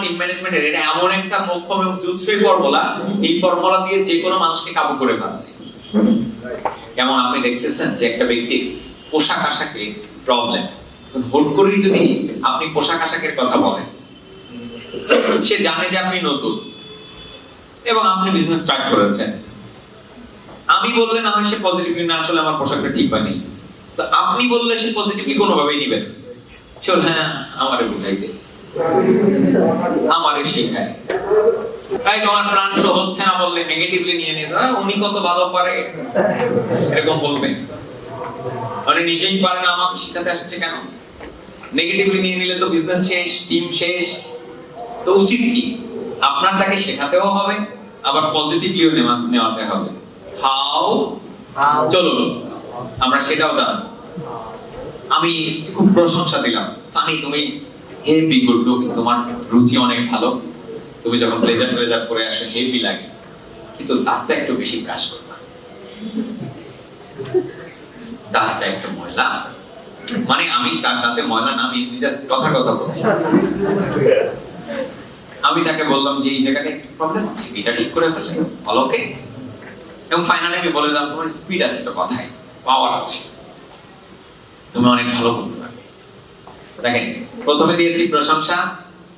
Team ম্যানেজমেন্টের এটা এমন একটা মোক্ষম এবং জুৎসই ফর্মুলা, এই ফর্মুলা দিয়ে যে কোনো মানুষকে কাবু করে ফেলা যায়। যেমন আপনি দেখতেছেন যে একটা ব্যক্তির পোশাক আশাকে প্রবলেম, হুট করেই যদি আপনি পোশাক আশাকের কথা বলেন, সে জানে যে আপনি নতুন এবং আপনি বিজনেস স্টার্ট করেছেন, আমি বললে না হয় সে পজিটিভলি না আসলে আমার পোশাকটা ঠিক হয়নি, তো আপনি বললে সে পজিটিভলি কোনোভাবেই নিবেন। চল হ্যাঁ আমারে বুঝাই দিস, আমারে শেখায়, তাই তোমার প্ল্যান শো হচ্ছে না বললে নেগেটিভলি নিয়ে নিয়ে উনি কত ভালো পারে এরকম বলবেন। মানে নিজেই পারে না আমাকে শেখাতে আসছে কেন? নেগেটিভলি নিয়ে নিলে তো বিজনেস শেষ, টিম শেষ। তো উচিত কি আপনার তাকে শেখাতেও হবে আবার পজিটিভলিও নেওয়াতে হবে। হাউ? চলো আমরা সেটাও জানবো। আমি খুব প্রশংসা দিলাম, সানি তুমি হেভি গুড লুক, তোমার রুচি অনেক ভালো, তুমি যখন ব্লেজার পরে আসো হেভি লাগে, কিন্তু দাঁতটা একটু বেশি ব্রাশ করবা, দাঁতটা একটু ময়লা। মানে আমি তার দাঁতে ময়লা না, আমি জাস্ট কথা বলছি। আমি তাকে বললাম যে এই জায়গাটা একটু প্রবলেম আছে, এটা ঠিক করে ফেললে ভালো, ওকে? এবং ফাইনালি আমি বলে দিলাম তোমার স্পিড আছে তো কথায়, পাওয়ার আছে, তুমি অনেক ভালো করতে পারবে। দেখেন প্রথমে দিয়েছি প্রশংসা,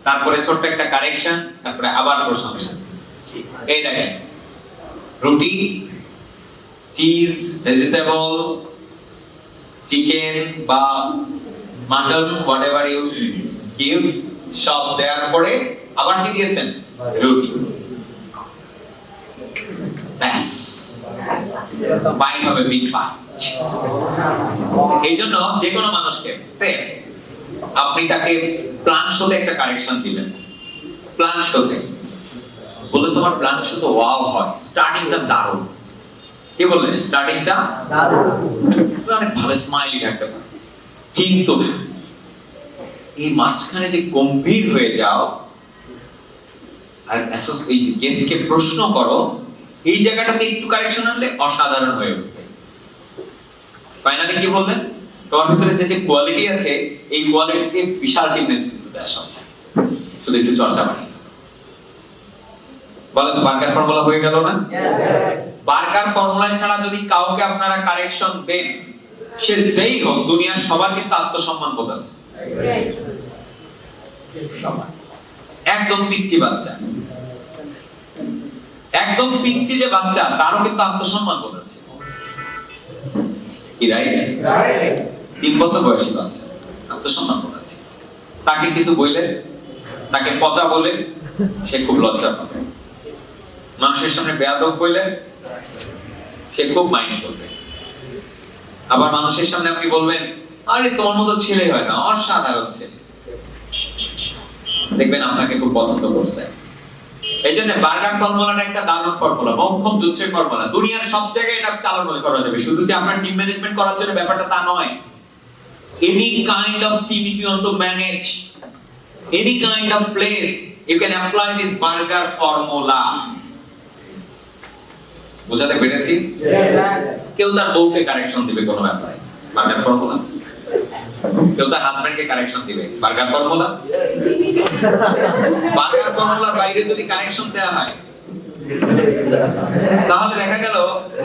তারপরে ছোট্ট একটা কারেকশন, তারপরে আবার প্রশংসা। এই দেখেন রুটি, চিজ, ভেজিটেবল, চিকেন বা মাটন, হোয়াটএভার ইউ গিভ, সব দেওয়ার পরে আবার কি দিয়েছেন? রুটি। ব্যাস, বাইট হবে, বিগ বাইট। এই জন্য যে কোনো মানুষকে সেফ আপনি তাকে প্ল্যান শোতে একটা কারেকশন দিবেন। প্ল্যান শোতে বলে তোমার প্ল্যান শো তো ওয়াও হয়, স্টার্টিংটা দারুণ। কি বললেন? স্টার্টিংটা দারুণ, অনেক ভালো স্মাইলি থাকতে পারে, কিন্তু এই মাঝখানে যে গম্ভীর হয়ে যাও আর এই গেস্টকে প্রশ্ন করো, এই জায়গাটাতে একটু কারেকশন আনলে অসাধারণ হয়ে উঠবে। ফাইনালি কি বললেন? তোমার ভিতরে যে কোয়ালিটি আছে এই কোয়ালিটি দিয়ে বিশাল টিম নেতৃত্ব দেওয়া সম্ভব, শুধু একটু চর্চা বাড়ি। বলেন তো বার্গার ফর্মুলা হয়ে গেল না? বার্গার ফর্মুলা ছাড়া যদি কাউকে আপনারা কারেকশন দেন, সে যেই হোক দুনিয়ার সবার কিন্তু আত্মসম্মান বোধ আছে। একদম পিচ্চি বাচ্চা, একদম পিচ্চি যে বাচ্চা তারও কিন্তু আত্মসম্মান বোধ আছে, কি রাইট? 3 বছর বয়সী বাচ্চা আত্মসম্মান বোধ আছে, তাকে কিছু বললেন, তাকে পচা বলে সে খুব লজ্জা পাবে, মানুষের সামনে বেয়াদব বললেন সে খুব মাইন্ড করবে। আবার মানুষের সামনে আপনি বলবেন আরে তোমার মতো ছেলে হয় না, অসাধারণ ছেলে, দেখবেন আপনাকে খুব পছন্দ করছে। এই জন্য বার্গার ফর্মুলাটা একটা দারুণ ফর্মুলা, মোক্ষম জুৎসের ফর্মুলা। দুনিয়ার সব জায়গায় এটা চালানো করা যাবে, শুধু যে আপনার টিম ম্যানেজমেন্ট করার জন্য ব্যাপারটা তা নয়। Any kind of team if you want to manage, any kind of place, you can apply this burger formula. বুঝাতে পেরেছি? কেউ তার বউকে কারেকশন দিবে কোনো ব্যাপারে, বার্গার ফর্মুলা। কেউ তার হাজবেন্ডকে কারেকশন দিবে, বার্গার ফর্মুলা। বার্গার ফর্মুলার বাইরে যদি কারেকশন দেওয়া হয় তাহলে দেখা গেল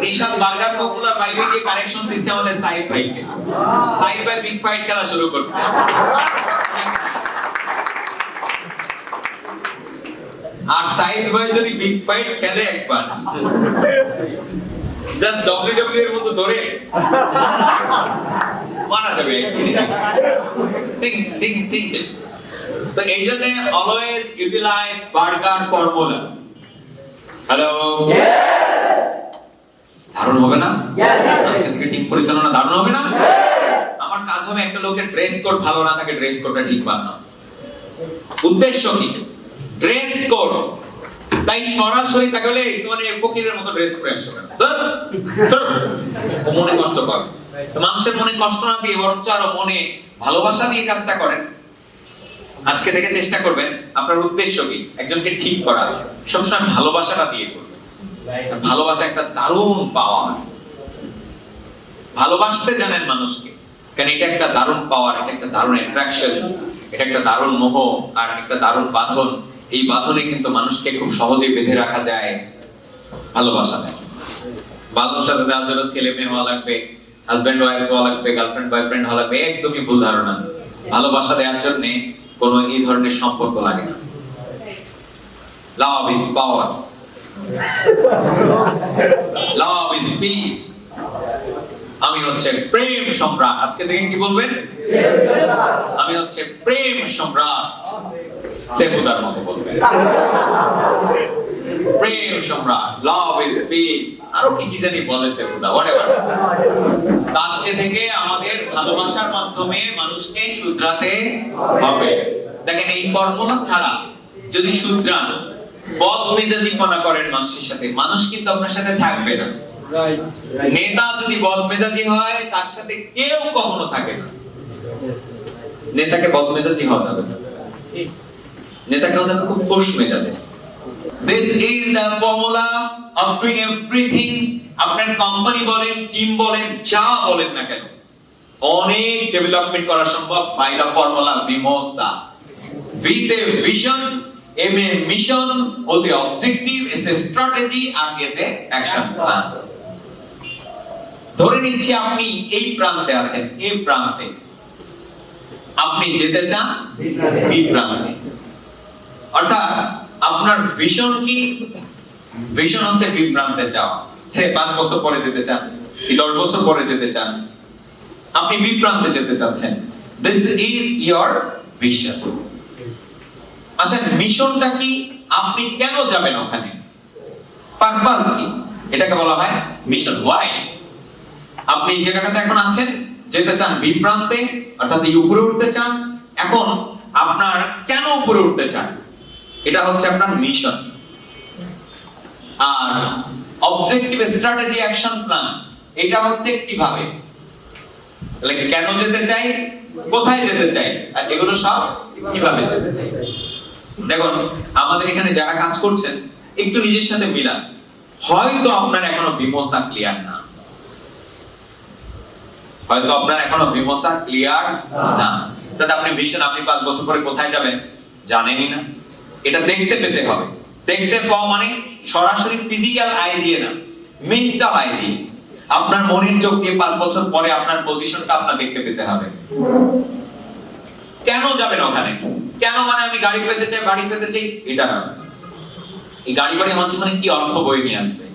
নিশাদ বার্গার ফর্মুলার বাইরে গিয়ে কারেকশন দিচ্ছে আমাদের সাইদ ভাইকে। সাইদ ভাই বিগ ফাইট খেলা শুরু করছে। আর সাইদ ভাই যদি বিগ ফাইট খেলে একবার, জাস্ট ডব্লিউডব্লিউ এর মতো ধরে মারা যাবে। think so এই জন্য always utilize burger formula. Hello, দারুণ হবে না? আজকে থেকে টিম পরিচালনা দারুণ হবে না? আমার কাজ হবে একটা লোকের ড্রেস কোড ভালো না থাকে ড্রেস কোডটা ঠিক বানানো। উদ্দেশ্য কি? Dress code. তাই সরাসরি তাকে বলে মানে ফকিরের মতো ড্রেস পরে আসছো কেন, মনে কষ্ট পাবে। মানুষের মনে কষ্ট না দিয়ে বরঞ্চ আরো মনে ভালোবাসা দিয়ে কাজটা করেন। আজকে থেকে চেষ্টা করবেন আপনার উদ্দেশ্য কি, একজনকে ঠিক করা, সবসময় ভালোবাসাটা দিয়ে করবেন। ভালোবাসা একটা দারুণ পাওয়ার, ভালোবাসতে জানেন মানুষকে, কারণ এটা একটা দারুণ পাওয়ার, এটা একটা দারুণ অ্যাট্রাকশন, এটা একটা দারুণ মোহ আর একটা দারুণ বাঁধন। এই বাঁধনে কিন্তু মানুষকে খুব সহজে বেঁধে রাখা যায় ভালোবাসা দেয়। ভালোবাসা দেওয়ার জন্য ছেলে মেয়ে হওয়া লাগবে, হাজবেন্ড ওয়াইফ হওয়া লাগবে, গার্লফ্রেন্ড বয়ফ্রেন্ড হওয়া লাগবে, একদমই ভুল ধারণা। ভালোবাসা দেওয়ার জন্য কোনো এই ধরনের সম্পর্ক লাগে না। Love is power, love is piece. আমি হচ্ছে প্রেম সম্রাট। আজকে থেকে কি বলবেন? আমি হচ্ছে প্রেম সম্রাট। সেফুদার মতো বলবেন প্রেম সম্রাট, লাভ ইজ পিস, আরো কি কি জানি বলে সেফুদা, হোয়াটএভার। আজকে থেকে আমাদের ভালোবাসার মাধ্যমে মানুষকে শুধরাতে হবে। দেখেন, এই ফর্মুলা ছাড়া যদি শুধরান, বদমেজাজিপনা করেন মানুষের সাথে, মানুষ কিন্তু আপনার সাথে থাকবে না। নেতা যদি বদমেজাজি হয়, তার সাথে কেউ কখনো থাকে না। নেতাকে বদমেজাজি হওয়া যাবে না, নেতাকে হতে হবে খুব খোশ মেজাজে। This is the formula of doing everything. আপনার কোম্পানি বলেন, টিম বলেন, যা বলেন না কেন, অনেক ডেভেলপমেন্ট করা সম্ভব by the formula mimosa. With a vision, a mission, with the objective, is a strategy, আর এতে অ্যাকশন প্ল্যান। ধরে নিচ্ছি আপনি এই প্রান্তে আছেন, এই প্রান্তে আপনি যেতে চান বি প্রান্তে, অর্থাৎ আপনার ভিশন কি? ভিশন হচ্ছে বি প্রান্তে যাওয়া। সে 5 বছর পরে যেতে চান, কি 10 বছর পরে যেতে চান, আপনি বি প্রান্তে যেতে চাচ্ছেন। This is your vision. আচ্ছা, মিশনটা কি? আপনি কেন যাবেন ওখানে? পারপাস কি? এটাকে বলা হয় মিশন। ওয়াই? আপনি যে জায়গাটাতে এখন আছেন, যেতে চান বি প্রান্তে, অর্থাৎ এই উপরে উঠতে চান। এখন আপনার কেন উপরে উঠতে চান, এটা হচ্ছে আপনার মিশন। আর অবজেক্টিভ, স্ট্র্যাটেজি, অ্যাকশন প্ল্যান, এটা হচ্ছে কিভাবে, তাহলে কেন যেতে চাই, কোথায় যেতে চাই, আর এগুলো সব কিভাবে যেতে চাই। দেখুন, আমাদের এখানে যারা কাজ করছেন, একটু নিজের সাথে মিলান। হয়তো আপনার এখনো বিমোসা ক্লিয়ার না, হয়তো আপনার এখনো বিমোসা ক্লিয়ার না। তাহলে আপনি ভিশন, আপনি 5 বছর পরে কোথায় যাবেন জানেনই না। এটা দেখতে পেতে হবে। দেখতে পাওয়া মানে সরাসরি ফিজিক্যাল আই দিয়ে না, মেন্টাল আই দিয়ে। আপনার মনের চোখ দিয়ে 5 বছর পরে আপনার পজিশনটা আপনার দেখতে পেতে হবে। কেন যাবেন ওখানে? কেন মানে আমি গাড়ি পেতে চাই, বাড়ি পেতে চাই, এটা না। এই গাড়ি বাড়ি আমার জীবনে কি অর্থ বয়ে নিয়ে আসবে?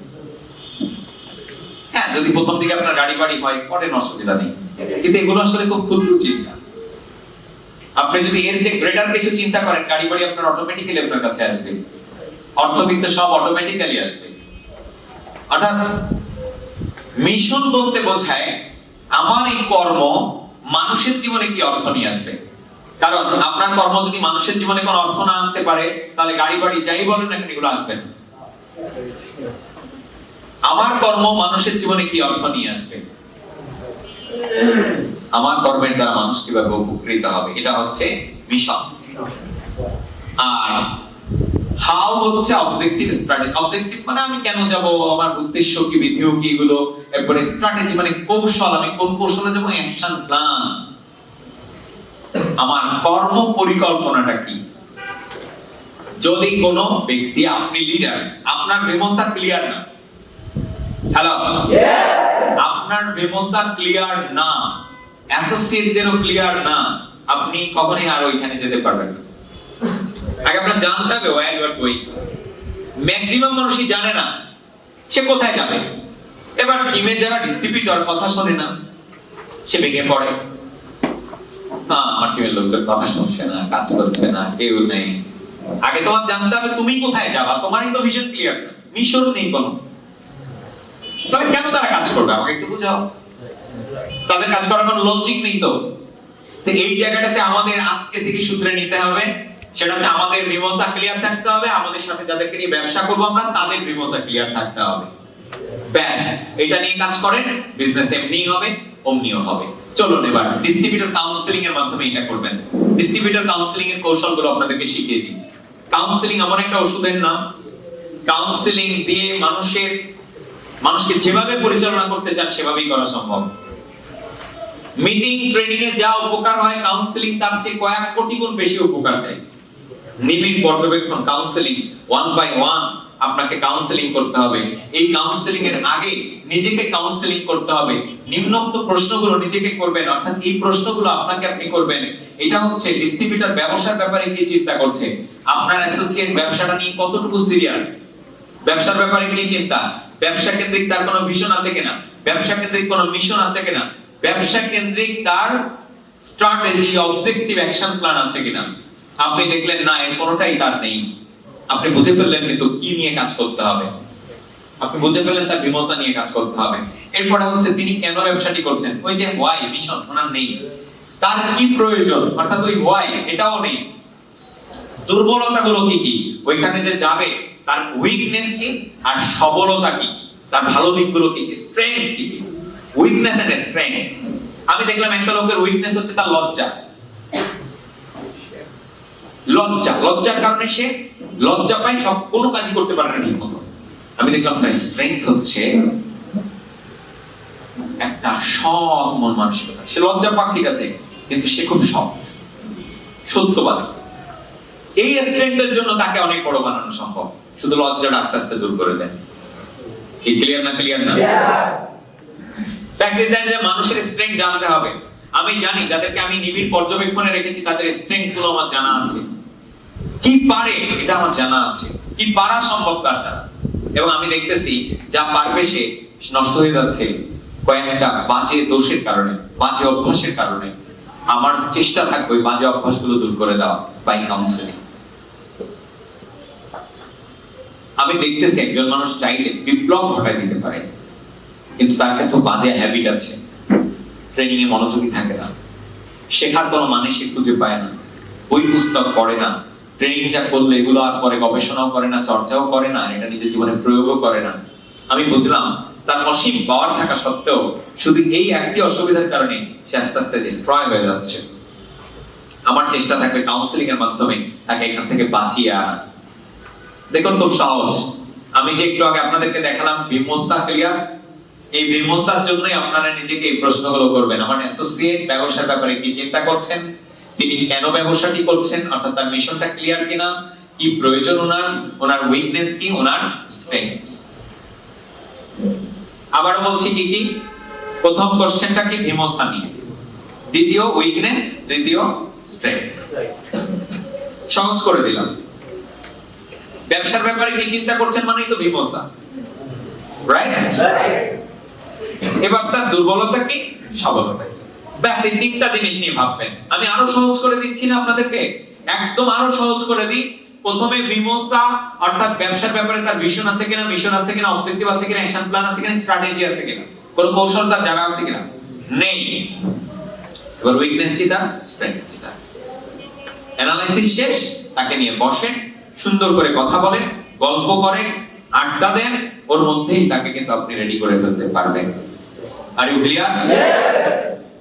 হ্যাঁ, যদি প্রথম দিকে আপনার গাড়ি বাড়ি হয়, পরে অসুবিধা নেই, কিন্তু এগুলো আসলে খুব ক্ষুদ্র চিন্তা। আপনি যদি এর যে গ্রেটার কিছু চিন্তা করেন, গাড়ি বাড়ি আপনার অটোমেটিক্যালি আপনার কাছে আসবে, অর্থবিত্ত সব অটোমেটিক্যালি আসবে। অর্থাৎ মিশন বলতে বোঝায় আমার এই কর্ম মানুষের জীবনে কি অর্থ নিয়ে আসবে। কারণ আপনার কর্ম যদি মানুষের জীবনে কোনো অর্থ না আনতে পারে, তাহলে গাড়ি বাড়ি যাই বলেন না কেন, এগুলো আসবে না। আমার কর্ম মানুষের জীবনে কি অর্থ নিয়ে আসবে, আমার কর্মের দ্বারা মানুষ কিভাবে উপকৃত হবে, এটা হচ্ছে মিশন। আর হাউ হচ্ছে অবজেক্টিভ, স্ট্র্যাটেজি। অবজেক্টিভ মানে আমি কেন যাব, আমার উদ্দেশ্য কি, বিধিও কি, এগুলো। এরপরে স্ট্র্যাটেজি মানে কৌশল, আমি কোন কৌশলে যাব, অ্যাকশন প্ল্যান, আমার কর্ম পরিকল্পনাটা কি। যদি কোনো ব্যক্তি, আপনি লিডার, আপনার বিমোসা ক্লিয়ার না, হ্যালো, আপনার বিমোসা ক্লিয়ার না, অ্যাসোসিয়েটদেরও ক্লিয়ার না, আপনি কখনোই আর ওইখানে যেতে পারবেন না। আগে আপনার জানতে হবে where you are going. Maximum মানুষই জানে না সে কোথায় যাবে। এবার টিমে যারা ডিস্ট্রিবিউটর কথা শোনে না, সে ভেঙে পড়ে। আমার টিমের লোকজন কথা শুনছে না, কাজ করছে না, কেউ নেই। আগে তোমার জানতে হবে তুমি কোথায় যাবা, তোমারই তো ভিশন ক্লিয়ার না, মিশন নেই কোনো। তবে কেন তারা কাজ করবে আমাকে একটু বুঝাও। তাদের কাজ করার কোনো লজিক নেই তো। এই জায়গাটাতে আমাদের আজকে থেকে সূত্রে নিতে হবে, সেটা হচ্ছে আমাদের বিমোসা ক্লিয়ার থাকতে হবে। আমাদের সাথে যাদেরকে নিয়ে ব্যবসা করবো আমরা, তাদের বিমোসা ক্লিয়ার থাকতে হবে। ব্যাস, এটা নিয়ে কাজ করেন, বিজনেস এমনিই হবে, অমনিও হবে। চলুন এবার ডিস্ট্রিবিউটর কাউন্সেলিং এর মাধ্যমে এটা করবেন। ডিস্ট্রিবিউটর কাউন্সেলিং এর কৌশলগুলো আপনাদেরকে শিখিয়ে দিই। কাউন্সেলিং এমন একটা ওষুধের নাম, কাউন্সেলিং দিয়ে মানুষকে যেভাবে পরিচালনা করতে চান সেভাবেই করা সম্ভব। মিটিং ট্রেনিং এ যা উপকার হয়, কাউন্সেলিং তার চেয়ে কয়েক কোটি গুণ বেশি উপকার দেয়। নিবিড় পর্যবেক্ষণ, কাউন্সেলিং, ওয়ান বাই ওয়ান আপনাকে কাউন্সেলিং করতে হবে। এই কাউন্সেলিং এর আগে নিজেকে কাউন্সেলিং করতে হবে। নিম্নোক্ত প্রশ্নগুলো নিজেকে করবেন, অর্থাৎ এই প্রশ্নগুলো আপনাকে আপনি করবেন। এটা হচ্ছে ডিস্ট্রিবিউটর ব্যবসার ব্যাপারে কি চিন্তা করছে, আপনার অ্যাসোসিয়েট ব্যবসাটা নিয়ে কতটুকু সিরিয়াস, ব্যবসার ব্যাপারে কি চিন্তা, ব্যবসা কেন্দ্রিক তার কোনো ভিশন আছে কিনা, ব্যবসা কেন্দ্রিক কোনো মিশন আছে কিনা, ব্যবসা কেন্দ্রিক তার স্ট্র্যাটেজি, অবজেক্টিভ, অ্যাকশন প্ল্যান আছে কিনা। আপনি দেখলেন না এর কোনোটাই তার নেই, আপনি বুঝে ফেললেন কিন্তু কি নিয়ে কাজ করতে হবে, আপনি বুঝে ফেললেন তার বিমর্ষা নিয়ে কাজ করতে হবে। এরপরে হচ্ছে তিনি কেন ব্যবসাটি করছেন, ওই যে হোয়াই, মিশন ওনার নেই। তার কি প্রয়োজন, অর্থাৎ ওই হোয়াই এটাও নেই। দুর্বলতাগুলো কি কি, ওইখানে যে যাবে তার উইকনেস কি আর সবলতা কি, তার ভালো দিকগুলো কি, স্ট্রেংথ কি। Weakness and strength. আমি দেখলাম একটা লোকের উইকনেস হচ্ছে তার লজ্জা। লজ্জার কারণে সে লজ্জা পায়, সব কোনো কাজই করতে পারে না ঠিক মতো। আমি দেখলাম তার স্ট্রেংথ হচ্ছে একটা সৎ মন মানসিকতা। সে লজ্জা পাক ঠিক আছে, কিন্তু সে খুব সৎ, সত্যবাদী। এই স্ট্রেংথের জন্য তাকে অনেক বড় বানানো সম্ভব, শুধু লজ্জাটা আস্তে আস্তে দূর করে দেন। কি ক্লিয়ার না? ক্লিয়ার না? ফ্যাক্ট ইজ দ্যাট যে মানুষের স্ট্রেংথ জানতে হবে। আমি জানি যাদেরকে আমি নিবিড় পর্যবেক্ষণে রেখেছি তাদের স্ট্রেংথ গুলো আমার জানা আছে, কি পারে এটা আমার জানা আছে, কি পারা সম্ভব তার দ্বারা। এবং আমি দেখতেছি যা পারবে সে নষ্ট হয়ে যাচ্ছে কয়েকটা বাজে দোষের কারণে, বাজে অভ্যাসের কারণে। আমার চেষ্টা থাকবে ওই বাজে অভ্যাসগুলো দূর করে দেওয়া বাই কাউন্সেলিং। আমি দেখতেছি একজন মানুষ চাইলে বিপ্লব ঘটায় দিতে পারে, কিন্তু তার কাছে বাজে হ্যাবিট আছে, ট্রেনিং এ মনোযোগী থাকে না, শেখার কোনো মানে সে খুঁজে পায় না, বই পুস্তক পড়ে না, ট্রেনিং যা করলে এগুলো আর পরে গবেষণাও করে না, চর্চাও করে না, এটা নিজের জীবনে প্রয়োগও করে না। আমি বুঝলাম তার অসীম পাওয়ার থাকা সত্ত্বেও শুধু এই একটি অসুবিধার কারণে সে আস্তে আস্তে ডিস্ট্রয় হয়ে যাচ্ছে। আমার চেষ্টা থাকবে কাউন্সেলিং এর মাধ্যমে তাকে এখান থেকে বাঁচিয়ে আনা। দেখুন খুব সহজ, আমি যে একটু আগে আপনাদেরকে দেখালাম বিমর্ষা ক্লিয়ার, এই বিমর্ষার জন্যই আপনারা নিজেকে এই প্রশ্নগুলো করবেন। আমার অ্যাসোসিয়েট ব্যবসার ব্যাপারে কি চিন্তা করছেন, তিনি কেন ব্যবসাটি করছেন, অর্থাৎ তার মিশনটা ক্লিয়ার কিনা, কি প্রয়োজন ওনার, ওনার উইকনেস কি, ওনার স্ট্রেংথ। আবারও বলছি কি কি, প্রথম কোশ্চেনটা কি বিমর্ষা নিয়ে, দ্বিতীয় উইকনেস, তৃতীয় স্ট্রেংথ। সহজ করে দিলাম। ব্যবসার ব্যাপারে কি চিন্তা করছেন মানেই তো বিমর্ষা, রাইট? এবার তার দুর্বলতা কি, সবলতা কি, ব্যাস এই তিনটা জিনিস নিয়ে ভাববেন। আমি আরো সহজ করে দিচ্ছি না আপনাদেরকে, একদম আরো সহজ করে দিই। প্রথমে বিমর্ষা অর্থাৎ ব্যবসার ব্যাপারে তার ভিশন আছে কিনা, মিশন আছে কিনা, অবজেক্টিভ আছে কিনা, অ্যাকশন প্ল্যান আছে কিনা, স্ট্র্যাটেজি আছে কিনা, কোন কৌশল তার জানা আছে কিনা, নেই। এবার উইকনেস কি তার, স্ট্রেংথ কি তার। অ্যানালাইসিস শেষ, তাকে নিয়ে বসেন, সুন্দর করে কথা বলেন, গল্প করেন, আড্ডা দেন, ওর মধ্যেই তাকে কিন্তু আপনি রেডি করে ফেলতে পারবেন। আর ইউ ক্লিয়ার?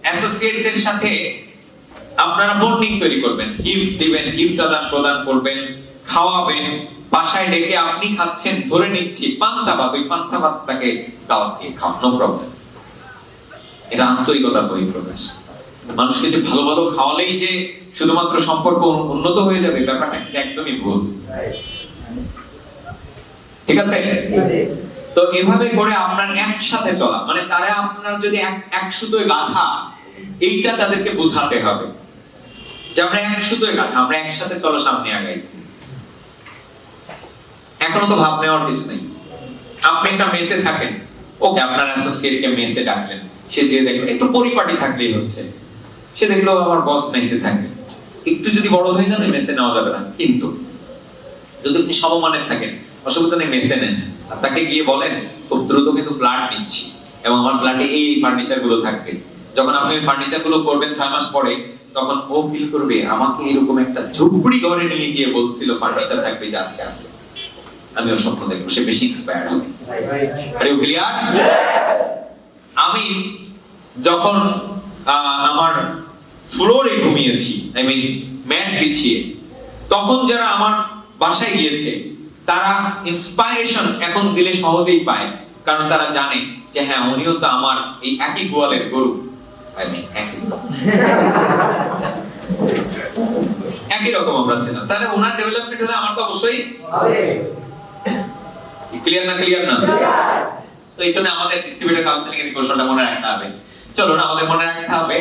অ্যাসোসিয়েটদের সাথে আপনারা বন্ডিং তৈরি করবেন, গিফট দিবেন, গিফট আদান প্রদান করবেন, খাওয়াবেন, বাসায় ডেকে আপনি খাচ্ছেন, ধরে নিচ্ছি পান্তা ভাত, ওই পান্তা ভাতটাকে দাওয়াত দিয়ে খাওয়ান, নো প্রবলেম। এটা আন্তরিকতার বহিঃপ্রকাশ। মানুষকে যে ভালো ভালো খাওয়ালেই যে শুধুমাত্র সম্পর্ক উন্নত হয়ে যাবে, ব্যাপারটা একদমই ভুল। ঠিক আছে? তো এভাবে করে আপনার একসাথে চলা, মানে তারা আপনার যদি এক সুতোয় গাঁথা, এইটা তাদেরকে বোঝাতে হবে যে আমরা এক সুতোয় গাঁথা, আমরা একসাথে চলো, সামনে আগাই। এখনো তো ভাব নেওয়ার কিছু নেই। আপনি একটা মেসে থাকেন, ওকে আপনার অ্যাসোসিয়েটকে মেসে ডাকলেন, সে যে দেখলো একটু পরিপাটি থাকলেই হচ্ছে, সে দেখলো আমার বস মেসে থাকে, একটু যদি বড় হয়ে যান মেসে নেওয়া যাবে না। কিন্তু যদি আপনি সমমানের থাকেন, অসুবিধা নেই, মেসে নেন, আর তাকে গিয়ে বলেন খুব দ্রুত কিন্তু ফ্ল্যাট নিচ্ছি এবং আমার ফ্ল্যাটে এই ফার্নিচার গুলো থাকবে। যখন আপনি ওই ফার্নিচার গুলো করবেন 6 মাস পরে, তখন ও ফিল করবে আমাকে এরকম একটা ঝুপড়ি ঘরে নিয়ে গিয়ে বলছিল ফার্নিচার থাকবে, যে আজকে আছে। আমি ওর স্বপ্ন দেখবো, সে বেশি ইন্সপায়ার্ড হবে। Are you clear? আমি যখন আমার ফ্লোরে ঘুমিয়েছি, আই মিন ম্যাট বিছিয়ে, তখন যারা আমার বাসায় গিয়েছে তারা ইন্সপাইরেশন এখন দিলে সহজেই পায়, কারণ তারা জানে যে হ্যাঁ উনিও তো আমার এই একই গোয়ালের গরু, একই রকম আমরা ছিলাম, তাহলে ওনার ডেভেলপমেন্ট হলে আমার তো অবশ্যই হবে। ক্লিয়ার না? তো এই জন্য আমাদের ডিস্ট্রিবিউটর কাউন্সিলিং এর কৌশলটা মনে রাখতে হবে। চলুন আমাদের মনে রাখতে হবে,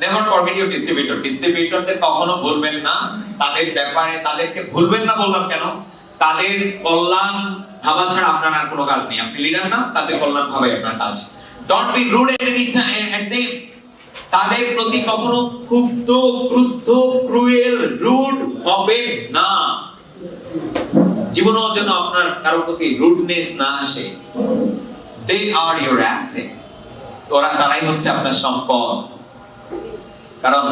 নেভার ফরগেট ইউর ডিস্ট্রিবিউটর। ডিস্ট্রিবিউটরদের কখনো ভুলবেন না, তাদের ব্যাপারে তাদেরকে ভুলবেন না। বললাম কেন? তাদের কল্যাণ ভাবা ছাড়া আপনার আর কোনো কাজ নেই। আপনি লিডার না, তাদের কল্যাণ ভাবাই আপনার কাজ। Don't be rude at them. তাদের প্রতি কখনো ক্ষুব্ধ, ক্রুদ্ধ, ক্রুয়েল, রুড হবেন না। জীবনেও যেন আপনার কারো প্রতি রুডনেস না আসে। দে আর ইউর অ্যাসেটস। তারাই হচ্ছে আপনার সম্পদ। কারণ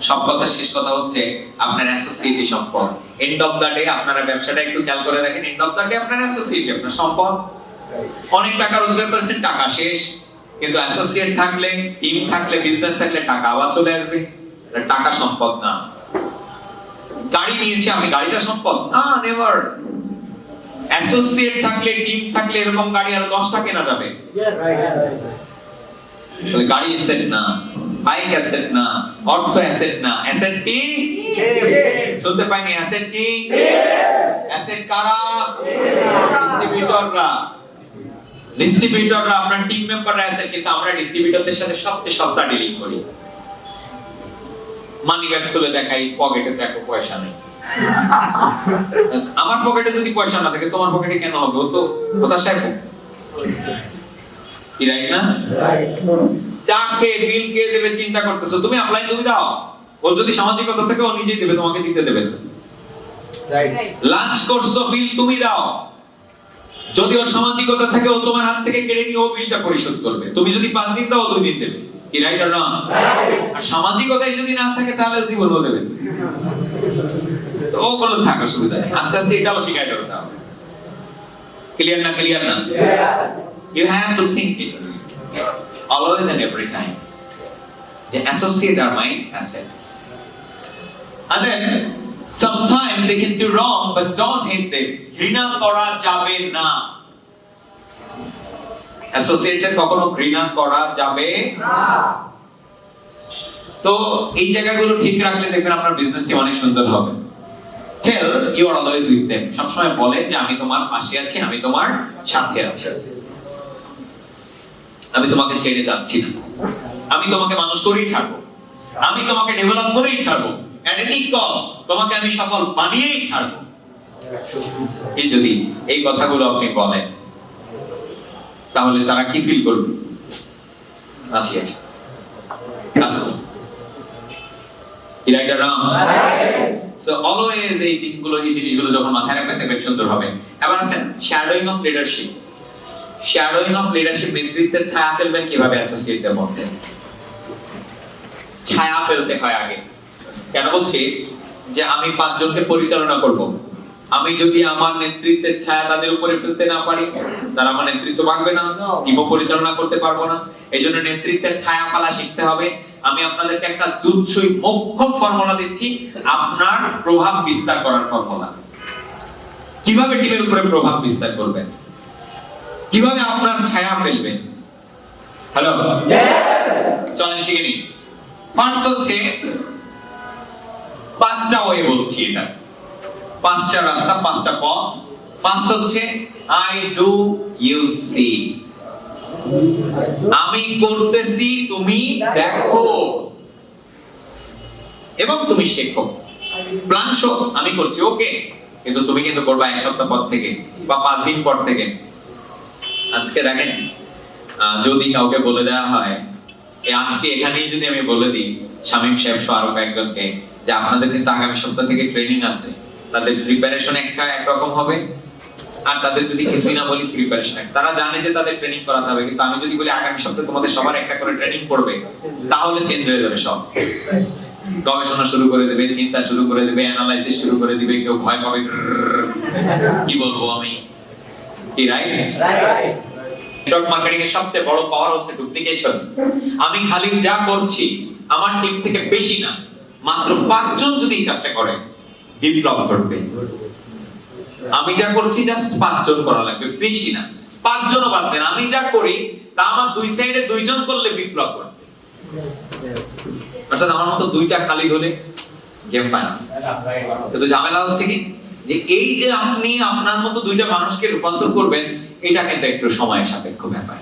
সব কথা শেষ কথা হচ্ছে আপনার অ্যাসোসিয়েটই সম্পদ। এন্ড অফ দা ডে আপনারা ব্যবসাটা একটু খেয়াল করে দেখেন, এন্ড অফ দা ডে আপনার অ্যাসোসিয়েট আপনার সম্পদ। অনেক টাকা রোজগার করেছেন, টাকা শেষ। কিন্তু অ্যাসোসিয়েট থাকলে, টিম থাকলে, বিজনেস থাকলে টাকা আবার চলে আসবে। টাকা সম্পদ না। গাড়ি নিয়েছি আমি, গাড়িটা সম্পদ না, নেভার। অ্যাসোসিয়েট থাকলে, টিম থাকলে এরকম গাড়ি আর 10টা কেনা যাবে। তাহলে গাড়ি অ্যাসেট না, বাইক অ্যাসেট না, অর্থ অ্যাসেট না। অ্যাসেট কি? শুনতে পাইনি? অ্যাসেট কি? অ্যাসেট কারা? ডিস্ট্রিবিউটররা। ডিস্ট্রিবিউটররা আপনার টিম মেম্বাররা অ্যাসেট, কিন্তু আমরা ডিস্ট্রিবিউটরদের সাথে সবচেয়ে সস্তা ডিলিং করি। মানি ব্যাগ খুলে দেখাই, পকেটে দেখো পয়সা নেই। আমার পকেটে যদি পয়সা না থাকে তোমার পকেটে কেন হবে? ও তো কথা শেখো। কি রাইট না? চা খেয়ে বিল কে দেবে চিন্তা করতেছো, তুমি অ্যাপ্লাই তুমি দাও। ও যদি সামাজিকতা থেকে ও নিজেই দেবে, তোমাকে দিতে দেবে না। লাঞ্চ করছো, বিল তুমি দাও। যদি ও সামাজিকতা থেকে ও তোমার হাত থেকে কেড়ে নিয়ে ও বিলটা পরিশোধ করবে। তুমি যদি 5 দিন দাও, 2 দিন দেবে। কি রাইট আর না? আর সামাজিকতাই যদি না থাকে তাহলে জীবনও দেবে। তো ও বলে থাকা সুবিধা নেই। আস্তে আস্তে এটাও শিখাই ফেলতে হবে। ক্লিয়ার না? You have to think it always and every time. The associate are my assets. And then sometimes they can do wrong, but don't hate them. ঘৃণা করা যাবে না। অ্যাসোসিয়েটেড কখনো ঘৃণা করা যাবে না। তো এই জায়গাগুলো ঠিক রাখলে দেখবেন আপনার বিজনেসটি অনেক সুন্দর হবে। Tell you are always with them. সবসময় বলে যে আমি তোমার পাশে আছি, আমি তোমার সাথে আছি, আমি তোমাকে ছেড়ে যাচ্ছি না, আমি তোমাকে মানুষ করেই ছাড়বো, আমি তোমাকে ডেভেলপ করেই ছাড়বো, এট এনি কস্ট তোমাকে আমি সফল বানিয়েই ছাড়বো। এই যদি এই কথাগুলো আপনি বলেন তাহলে তারা কি ফিল করবে? আচ্ছা সো অলওয়েজ এই দিকগুলো, এই জিনিসগুলো যখন মাথায় রাখবেন দেখবেন সুন্দর হবে। এবার আছেন শ্যাডোইং অফ লিডারশিপ। শ্যাডোইং অফ লিডারশিপ, নেতৃত্বের ছায়া ফেলবেন কিভাবে অ্যাসোসিয়েটদের মধ্যে? ছায়া ফেলতে হয় আগে। কেন বলছি? যে আমি 5 জনকে পরিচালনা করব, আমি যদি আমার নেতৃত্বের ছায়া তাদের উপরে ফেলতে না পারি, তারা আমার নেতৃত্ব পারবে না, টিমও পরিচালনা করতে পারবো না। এইজন্য নেতৃত্বের ছায়া ফেলা শিখতে হবে। আমি আপনাদেরকে একটা জুৎসই মোক্ষম ফর্মুলা দিচ্ছি, আপনার প্রভাব বিস্তার করার ফর্মুলা। কিভাবে টিমের উপরে প্রভাব বিস্তার করবেন, কিভাবে আপনার ছায়া ফেলবেন। হ্যালো, চলেন শিখে নিই। ফার্স্ট হচ্ছে 5টা ওয়ে বলছি, এটা 5টা রাস্তা, 5টা পথ। ফার্স্ট হচ্ছে আই ডু ইউ সি। আমি করতেছি, তুমি দেখো এবং তুমি শেখো। প্ল্যান শো, আমি করছি ওকে, কিন্তু তুমি কিন্তু করবা 1 সপ্তাহ পর থেকে বা 5 দিন পর থেকে। আজকে দেখেন, যদি কাউকে বলে দেওয়া হয়, আজকে এখানেই যদি আমি বলে দিই শামীম সাহেব সহ আরো কয়েকজনকে যে আপনাদের কিন্তু আগামী সপ্তাহ থেকে ট্রেনিং আছে, তাদের প্রিপারেশন একরকম হবে, আর তাদের যদি কিছুই না বলি প্রিপারেশন, তারা জানে যে তাদের ট্রেনিং করাতে হবে, কিন্তু আমি যদি বলি আগামী সপ্তাহে তোমাদের সবার একটা করে ট্রেনিং পড়বে, তাহলে চেঞ্জ হয়ে যাবে সব। গবেষণা শুরু করে দেবে, চিন্তা শুরু করে দেবে, অ্যানালাইসিস শুরু করে দিবে, কেউ ভয় পাবে, কি বলবো আমি, কি রাইট? নেটওয়ার্ক মার্কেটিং এর সবচেয়ে বড় পাওয়ার হচ্ছে ডুপ্লিকেশন। আমি খালি যা করছি, আমার টিম থেকে বেশি না, মাত্র 5 জন যদি এই কাজটা করে, বিপ্লব ঘটবে। আমি যা করছি জাস্ট 5 জন করা লাগবে, বেশি না। 5 জনও বাদ দেন, আমি যা করি তা আমার 2 সাইডে 2 জন করলে বিপ্লব ঘটবে। অর্থাৎ আমার মতো 2টা খালি হলে গেম ফাইনান্স। কিন্তু ঝামেলা হচ্ছে কি যে এই যে আপনি আপনার মতো দুইটা মানুষকে রূপান্তর করবেন, এটা কিন্তু একটু সময় সাপেক্ষ ব্যাপার,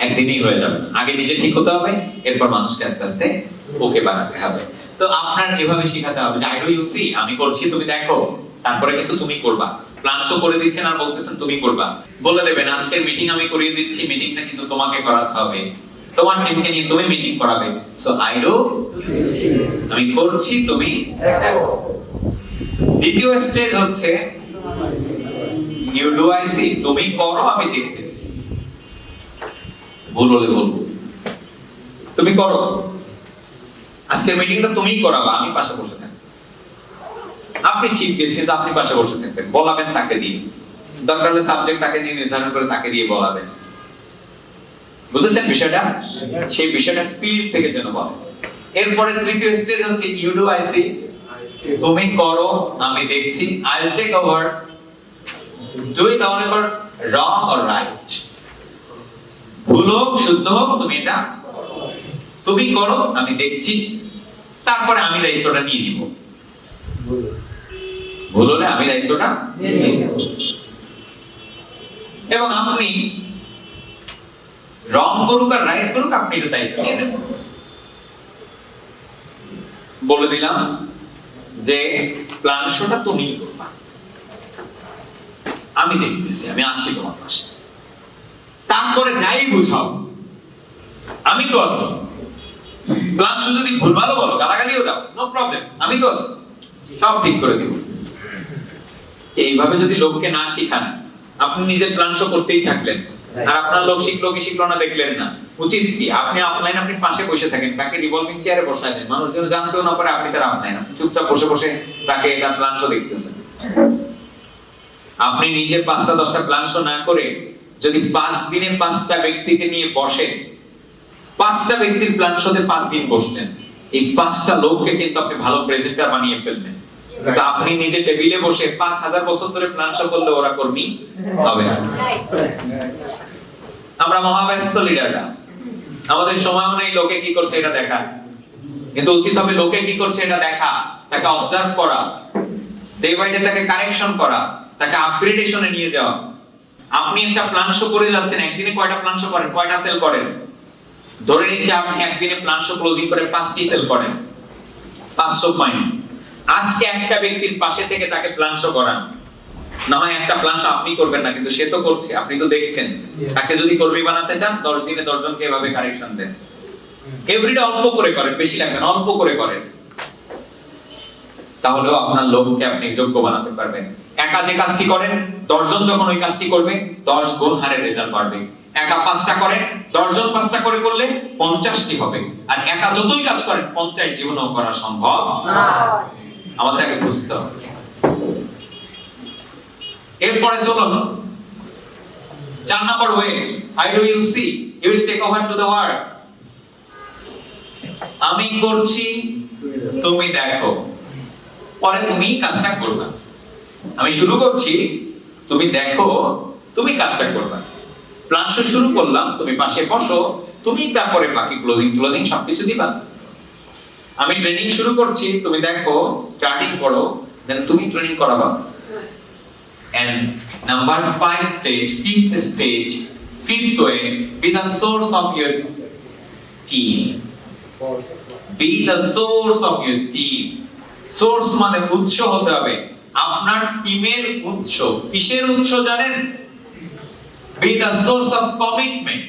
একদিনই হয়ে যাবে। আগে নিজে ঠিক হতে হবে, এরপর মানুষকে আস্তে আস্তে ওকে বানাতে হবে। তো আপনার এভাবে শেখাতে হবে যে আই ডু ইউ সি, আমি করছি তুমি দেখো, তারপরে কিন্তু তুমি করবা। প্ল্যান শো করে দিচ্ছেন আর বলতেছেন তুমি করবা, বলে দেবেন আজকের মিটিং আমি করিয়ে দিচ্ছি, মিটিংটা কিন্তু তোমাকে করাতে হবে, তোমার টিমকে নিয়ে তুমি মিটিং করাবে। সো আই ডু, আমি করছি তুমি দেখো। দ্বিতীয় স্টেজ হচ্ছে ইউ ডু আই সি, তুমি করো আমি দেখতেছি। ভুল হলে বলবো, তুমি করো, আজকের মিটিংটা তুমিই করাবা, আমি পাশে বসে থাকবো। আপনি চিফ গেস্ট, কিন্তু আপনি পাশে বসে থাকবেন, বলাবেন তাকে দিয়ে, দরকার হলে সাবজেক্ট তাকে দিয়ে নির্ধারণ করে তাকে দিয়ে বলাবেন। বুঝেছেন বিষয়টা? সেই বিষয়টা ফিল থেকে যেন বলে। এরপরে তৃতীয় স্টেজ হচ্ছে ইউ ডু আই সি, তুমি করো আমি দেখছি। I will take over, do it or wrong or right, ভুল হোক শুদ্ধ হোক তুমি এটা তুমি করো আমি দেখছি, তারপরে আমি দায়িত্বটা নিয়ে নিব। ভুল হলে আমি দায়িত্বটা নিয়ে নিব, এবং আপনি রং করুক আর রাইট করুক, আপনি এটা দায়িত্ব নিয়ে নেবেন। বলে দিলাম যে প্ল্যান শোটা তুমি করবা, আমি দেখতেছি, আমি আছি তোমার পাশে। তারপরে যাই বুঝাও, আমি তো আছি। প্ল্যান শো যদি ভুলভালও বলো, গালাগালিও দাও, নো প্রবলেম, আমি তো আছি, সব ঠিক করে দিব। এইভাবে যদি লোককে না শিখান, আপনি নিজে প্ল্যান শো করতেই থাকলেন, আর আপনার লোক শিখলো কি শিখলো না দেখলেন না। উচিত কি আপনি অফলাইন আপনি পাশে বসে থাকেন, তাকে রিভলভিং চেয়ারে বসায় দেন, মানুষ যেন জানতেও না পারে আপনি তার অফলাইন, আপনি চুপচাপ বসে বসে তাকে এটা প্ল্যান শো দেখতেছেন। আপনি নিজে 5টা-10টা প্ল্যান শো না করে যদি 5 দিনে 5টা ব্যক্তিকে নিয়ে বসেন, 5টা ব্যক্তির প্ল্যান শোতে 5 দিন বসলেন, এই 5টা লোককে কিন্তু আপনি ভালো প্রেজেন্টার বানিয়ে ফেললেন। কিন্তু আপনি নিজে টেবিলে বসে 5000 বছর ধরে প্ল্যান শো করলে ওরা কর্মী হবে না। আমরা মহাব্যস্ত লিডাররা, আমাদের সময়ও নেই লোকে কি করছে এটা দেখা, কিন্তু উচিত হবে লোকে কি করছে এটা দেখা, তাকে অবজার্ভ করা, ডে বাই ডে তাকে কারেকশন করা, তাকে আপগ্রেডেশনে নিয়ে যাওয়া। আপনি একটা প্ল্যান শো করে যাচ্ছেন, একদিনে কয়টা প্ল্যান শো করেন, কয়টা সেল করেন? ধরে নিচ্ছি আপনি একদিনে প্ল্যান শো ক্লোজিং করে 5টি সেল করেন, 500 পয়েন্ট। আজকে একটা ব্যক্তির পাশে থেকে তাকে প্ল্যান শো করান, না হয় একটা প্ল্যান শো আপনি করবেন না, কিন্তু সে তো করছে, আপনি তো দেখছেন। তাকে যদি কর্মী বানাতে চান, 10 দিনে 10 জনকে এভাবে কারেকশন দেন। এভরিডে অল্প করে করেন, বেশি লাগবে না, অল্প করে করেন, তাহলেও আপনার লোককে আপনি যোগ্য বানাতে পারবেন। একা যে কাজটি করেন, 10 জন যখন ওই কাজটি করবে, 10 গুণ হারে রেজাল্ট বাড়বে। একা 5টা করেন, 10 জন 5টা করে করলে 50টি হবে। আর একা যতই কাজ করেন, 50 জীবনেও করা সম্ভব না। আমাদের আগে বুঝতে হবে। এরপরে চলুন 4 number way, how do you see, you will take over to the work. আমি করছি তুমি দেখো, পরে তুমি কাজটা করবা। আমি শুরু করছি, তুমি দেখো, তুমি কাজটা করবা। প্ল্যান শো শুরু করলাম, তুমি পাশে বসো, তুমি তারপরে বাকি ক্লোজিং সবকিছু দিবা। আমি ট্রেনিং শুরু করছি, তুমি দেখো, স্টার্টিং করো, দেন তুমি training করাবা। And number 5 stage, 5th stage, 5th way, be the source of your team. Be the source of your team. Source মানে উৎস হতে হবে, আপনার টিমের উৎস। কিসের উৎস জানেন? Be the source of commitment,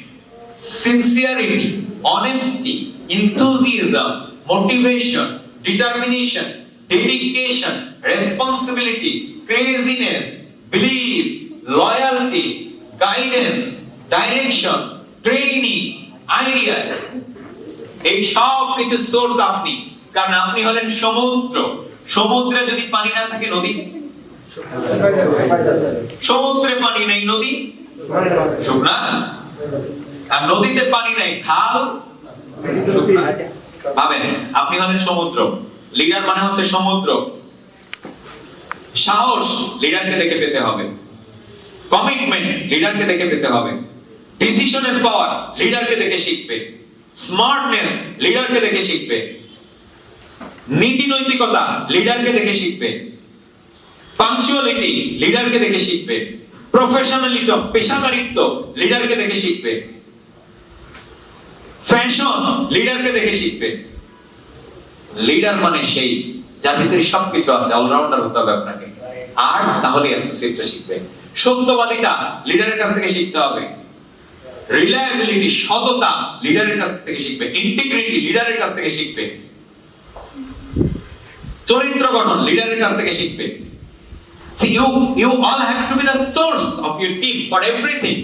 sincerity, honesty, enthusiasm, motivation, determination, dedication, responsibility, craziness, belief, loyalty, guidance, direction, training, ideas. এই সব কিছু সোর্স আপনি, কারণ আপনি হলেন সমুদ্র। সমুদ্রে যদি পানি না থাকে, নদী? সমুদ্রে পানি নেই, নদী শুকনা। আর নদীতে পানি নাই, খাল শুকনা। ভাবেন, আপনি হলেন সমুদ্র। লিডার মানে হচ্ছে সমুদ্র। সাহস লিডারকে দেখে পেতে হবে, কমিটমেন্ট লিডারকে দেখে পেতে হবে, ডিসিশনের পাওয়ার লিডারকে দেখে শিখবে, স্মার্টনেস লিডারকে দেখে শিখবে। নীতি নৈতিকতা লিডারকে দেখে শিখবে, পাংচুয়ালিটি লিডারকে দেখে শিখবে, প্রফেশনালিজম পেশাদারিত্ব লিডারকে দেখে শিখবে, ফ্যাশন লিডারকে দেখে শিখবে। লিডার মানে সেই যার ভিতরে সবকিছু আছে, অলরাউন্ডার হতে হবে আপনাকে, আর তাহলে অ্যাসোসিয়েটটা শিখবে। সত্যবাদিতা লিডারের কাছ থেকে শিখতে হবে, রিলায়েবিলিটি সততা লিডারের কাছ থেকে শিখবে, ইন্টিগ্রিটি লিডারের কাছ থেকে শিখবে, চরিত্র গঠন লিডারের কাছ থেকে শিখবে। See, you all have to be the source of your team for everything.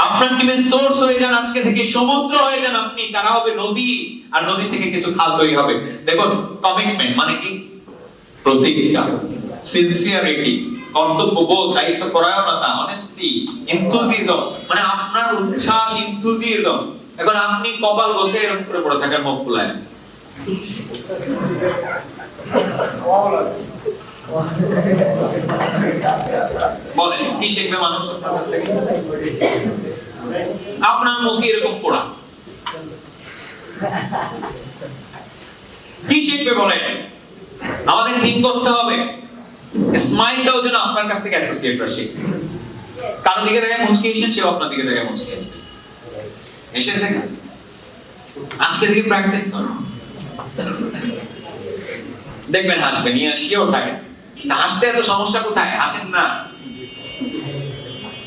আপনার টিমের সোর্স হয়ে যান, আজকে থেকে সমুদ্র হয়ে যান আপনি, তারা হবে নদী, আর নদী থেকে কিছু খাল তৈরি হবে। দেখুন, কমিটমেন্ট মানে কি? প্রতিজ্ঞা, সিনসিয়ারিটি, কর্তব্যবোধ, দায়িত্ব পরায়ণতা, অনেস্টি, এনথুজিয়াজম মানে আপনার উচ্ছ্বাস, এনথুজিয়াজম। এখন আপনি কপাল গোছে এরকম করে পড়ে থাকেন মুখ ফুলায়, বলেন কি শিখবে মানুষ আপনার কাছ থেকে? আপনার মুখে এরকম পোড়া, কি শিখবে বলেন? আমাদের ঠিক করতে হবে স্মাইলটাও যেন আপনার কাছ থেকে অ্যাসোসিয়েটরা শিখবে। কারো দিকে দেখে মুচকি এসেছেন, সেও আপনার দিকে দেখে মুচকি আসবে। এসে দেখেন, আজকে থেকে প্র্যাকটিস করুন, দেখবেন হাসবেন, শিওর থাকেন। হাসতে এত সমস্যা কোথায়? হাসেন না।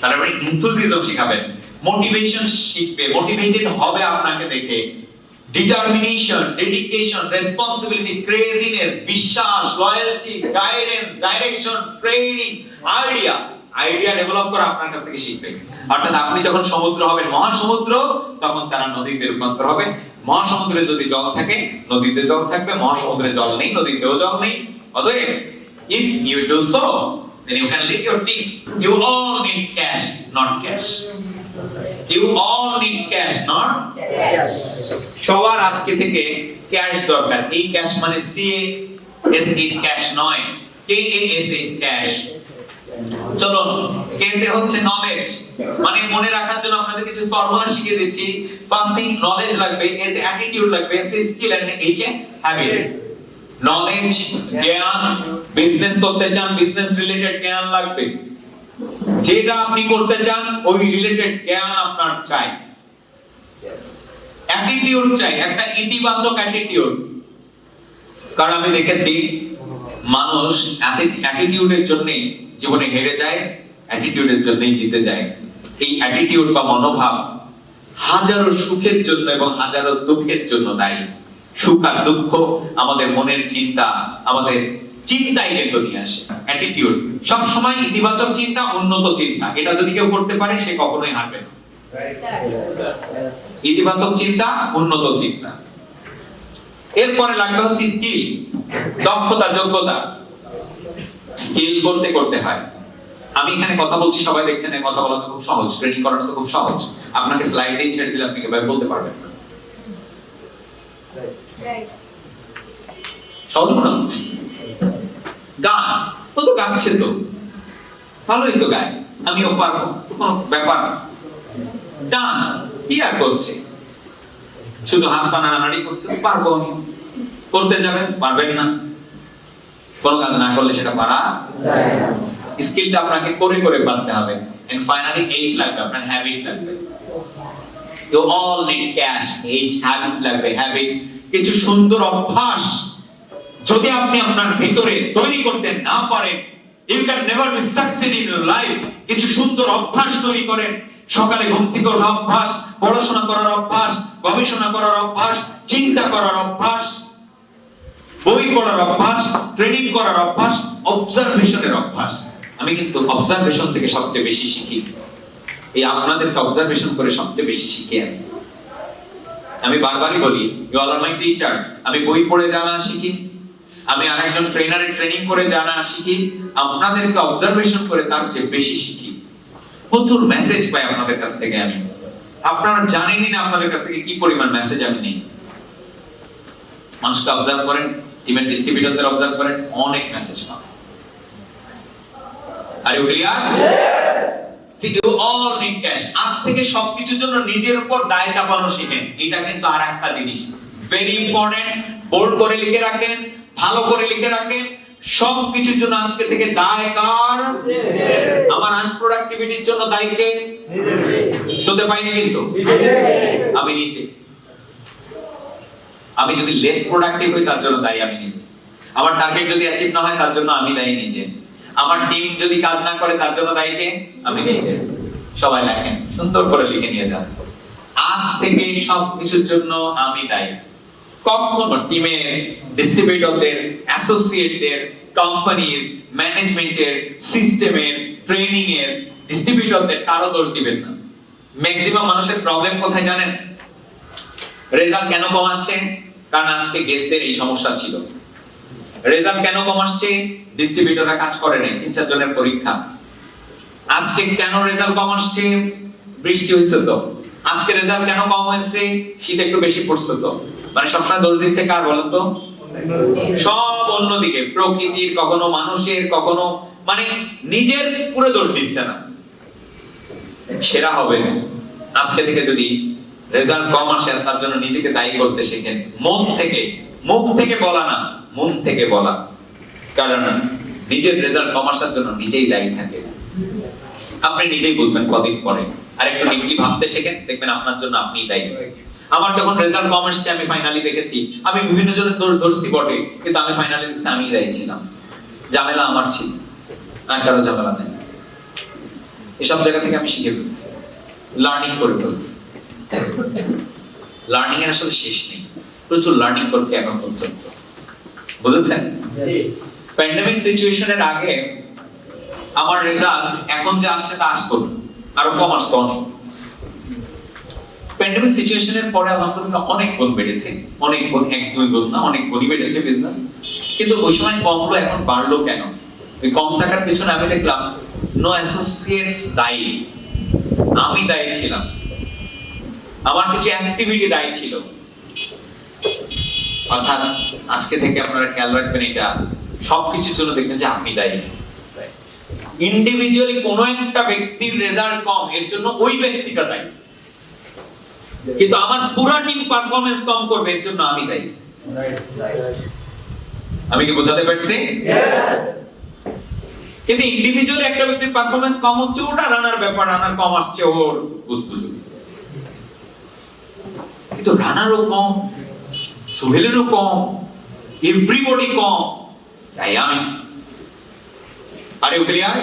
তারপরে এনথুজিয়াজম শিখাবেন, মোটিভেশন শিখবে, মোটিভেটেড হবে আপনাকে দেখে, ডিটারমিনেশন, ডেডিকেশন, রেসপন্সিবিলিটি, ক্রেজিনেস, বিশ্বাস, loyalty, guidance, direction, training, idea develop করা আপনার কাছ থেকে শিখবে। অর্থাৎ আপনি যখন সমুদ্র হবেন, মহাসমুদ্র, তখন তারা নদীতে রূপান্তর হবে। মহাসমুদ্রে যদি জল থাকে, নদীতে জল থাকবে, মহাসমুদ্রে জল নেই, নদীতেও জল নেই। অতএব if you do so, then you can lead your team. You all need cash, not cash. You all need cash, not cash. সবার আজকে থেকে ক্যাশ দরকার। এই ক্যাশ মানে CAS is cash নয়, KAS is cash। চলো, কেতে হচ্ছে নলেজ, মানে মনে রাখার জন্য আপনাদের কিছু ফর্মুলা শিখিয়ে দিচ্ছি। ফার্স্ট থিং নলেজ লাগবে, এতে অ্যাটিটিউড লাগবে, স্কিল এন্ড হ্যাবিট। নলেজ জ্ঞান, বিজনেস করতে চান বিজনেস রিলেটেড জ্ঞান লাগবে, যেটা আপনি করতে চান ওই রিলেটেড জ্ঞান আপনার চাই। অ্যাটিটিউড চাই, একটা ইতিবাচক অ্যাটিটিউড। কারণ আমি দেখেছি মানুষ অ্যাটিটিউডের জন্য জীবনে হেরে যায়, অ্যাটিটিউডের জন্যই জিতে যায়। এই অ্যাটিটিউড বা মনোভাব হাজারো সুখের জন্য এবং হাজারো দুঃখের জন্য দায়ী। সুখ আর দুঃখ আমাদের মনের চিন্তা, আমাদের চিন্তাই কিন্তু নিয়ে আসে। অ্যাটিটিউড সব সময় ইতিবাচক চিন্তা, উন্নত চিন্তা, এটা যদি কেউ করতে পারে সে কখনোই হারবে না। ইতিবাচক চিন্তা, উন্নত চিন্তা। এরপরে লাগবে হচ্ছে স্কিল, দক্ষতা, যোগ্যতা। স্কিল করতে করতে হয়। আমি এখানে কথা বলছি, সবাই দেখছেন, এই কথা বলা তো খুব সহজ, ট্রেনিং করানো তো খুব সহজ। আপনাকে স্লাইড দিয়ে ছেড়ে দিলে আপনি কিভাবে বলতে পারবেন না। সহজ মনে হচ্ছে। গান, ও তো গাচ্ছে, তো ভালোই তো গায়, আমিও পারবো, কোনো ব্যাপার না। ডান্স কি আর করছে, শুধু হাত পা নাড়ানাড়ি করছে, পারবো আমি। করতে যাবেন, পারবেন না। কোনো কাজ না করলে সেটা পারা যায় না। স্কিলটা আপনাকে করে করে পারতে হবে। এন্ড ফাইনালি এইজ লাগবে, আপনার হ্যাবিট লাগবে। You all need cash, age, habit লাগবে। হ্যাবিট কিছু সুন্দর অভ্যাস যদি আপনি আপনার ভিতরে তৈরি করতে না পারেন, you can never be succeed in your life. কিছু সুন্দর অভ্যাস তৈরি করেন। সকালে ঘুম থেকে ওঠার অভ্যাস, পড়াশোনা করার অভ্যাস, গবেষণা করার অভ্যাস, চিন্তা করার অভ্যাস, বই পড়ার অভ্যাস, ট্রেনিং করার অভ্যাস, অবজারভেশনের অভ্যাস। আমি কিন্তু অবজারভেশন থেকে সবচেয়ে বেশি শিখি। এই আপনাদেরকে অবজারভেশন করে সবচেয়ে বেশি শিখি আমি বারবারই বলি, you all are my teacher. আমি বই পড়ে জানা শিখি, আমি আরেকজন ট্রেনারের ট্রেনিং করে জানা শিখি, আপনাদেরকে অবজারভেশন করে তার চেয়ে বেশি শিখি। প্রচুর মেসেজ পাই আপনাদের কাছ থেকে আমি। আপনারা জানেনই না আপনাদের কাছ থেকে কি পরিমাণ মেসেজ আমি নেই। মানুষকে অবজার্ভ করেন, টিমের ডিস্ট্রিবিউটরদের অবজার্ভ করেন, অনেক মেসেজ পান। Are you clear? See, you all need cash. আজ থেকে সবকিছুর জন্য নিজের উপর দায় চাপানো শিখেন। এটা কিন্তু আরেকটা জিনিস, ভেরি ইম্পর্টেন্ট। বোল্ড করে লিখে রাখেন, ভালো করে লিখে রাখেন, সব কিছুর জন্য আজকে থেকে দায় কার? আমার আনপ্রোডাক্টিভিটির জন্য দায়ী কে? শুনতে পাইনি কিন্তু আমি নিজে। আমি যদি লেস প্রোডাক্টিভ হই তার জন্য দায়ী আমি নিজে। আমার টার্গেট যদি অ্যাচিভ না হয় তার জন্য আমি দায়ী নিজে। আমার টিম যদি কাজ না করে তার জন্য দায়ী কে? আমি নিজে। সবাই লেখেন, সুন্দর করে লিখে নিয়ে যান, আজ থেকে সব কিছুর জন্য আমি দায়ী। কখনো টিমের, ডিস্ট্রিবিউটরদের, অ্যাসোসিয়েটদের, কোম্পানির, ম্যানেজমেন্টের, সিস্টেমের, ট্রেনিং এর, ডিস্ট্রিবিউটরদের কারো দোষ দিবেন না। ম্যাক্সিমাম মানুষের প্রবলেম কোথায় জানেন? রেজাল্ট কেন কম আসছে? কারণ আজকে গেস্টদের এই সমস্যা ছিল। রেজাল্ট কেন কম আসছে? ডিস্ট্রিবিউটররা কাজ করে নাই, 3-4 জনের পরীক্ষা। আজকে কেন রেজাল্ট কম আসছে? বৃষ্টি হয়েছে তো। আজকে রেজাল্ট কেন কম হয়েছে? শীত একটু বেশি পড়ছে তো। মানে সবসময় দোষ দিচ্ছে কার বলেন তো? সব অন্যদিকে, প্রকৃতির, কখনো মানুষের, কখনো মানে নিজের পুরো দোষ দিচ্ছে না। সেরা হবে না। আজকে থেকে যদি রেজাল্ট কম আসে তার জন্য নিজেকে দায়ী করতে শেখেন, মন থেকে, মুখ থেকে বলা না, মন থেকে বলা। কারণ নিজের রেজাল্ট কম আসার জন্য নিজেই দায়ী থাকে। আপনি নিজেই বুঝবেন কদিন পরে। আর একটু ডিপলি ভাবতে শেখেন, দেখবেন আপনার জন্য আপনিই দায়ী। আমার যখন রেজাল্ট কম আসছে আমি ফাইনালি দেখেছি আমি বিভিন্ন জনের দোষ ধরছি বটে, কিন্তু আমি ফাইনালি দেখছি আমিই দায়ী ছিলাম। ঝামেলা আমার ছিল, আর কারো ঝামেলা নেই। এসব জায়গা থেকে আমি শিখে ফেলছি, লার্নিং করে ফেলছি। লার্নিং এর আসলে শেষ নেই, প্রচুর লার্নিং করছি এখন পর্যন্ত, বুঝেছেন? প্যান্ডেমিক সিচুয়েশনের আগে আমার রেজাল্ট এখন যে আসছে তা আসতো না, আরো কম আসতো অনেক। প্যান্ডেমিক সিচুয়েশনের পরে আলহামদুলিল্লাহ অনেক গুণ বেড়েছে, অনেক গুণ, 1-2 গুণ না, অনেক গুণই বেড়েছে বিজনেস। কিন্তু ওই সময় কমলো, এখন বাড়লো কেন? ওই কম থাকার পেছনে আমি দেখলাম নো অ্যাসোসিয়েটস দায়ী, আমি দায়ী ছিলাম। আমার কিছু অ্যাক্টিভিটি দায়ী ছিল। অর্থাৎ আজকে থেকে আপনারা খেয়াল রাখবেন, এটা সবকিছুর জন্য দেখবেন যে আপনি দায়ী। ইন্ডিভিজুয়ালি কোন একটা ব্যক্তির রেজাল্ট কম, এর জন্য ওই ব্যক্তিটা দায়ী। কিন্তু আমার পুরো টিম পারফরম্যান্স কম করবে, এর জন্য আমি দায়ী। আমি কি বোঝাতে পারছি? কিন্তু ইন্ডিভিজুয়ালি একটা ব্যক্তির পারফরম্যান্স কম হচ্ছে, ওটা রানার ব্যাপার, রানার কম আসছে ওর বুঝবুঝু। কিন্তু রানারও কম, সোহেলেরও কম, এভরিবডি কম, তাই আমি। Are you clear?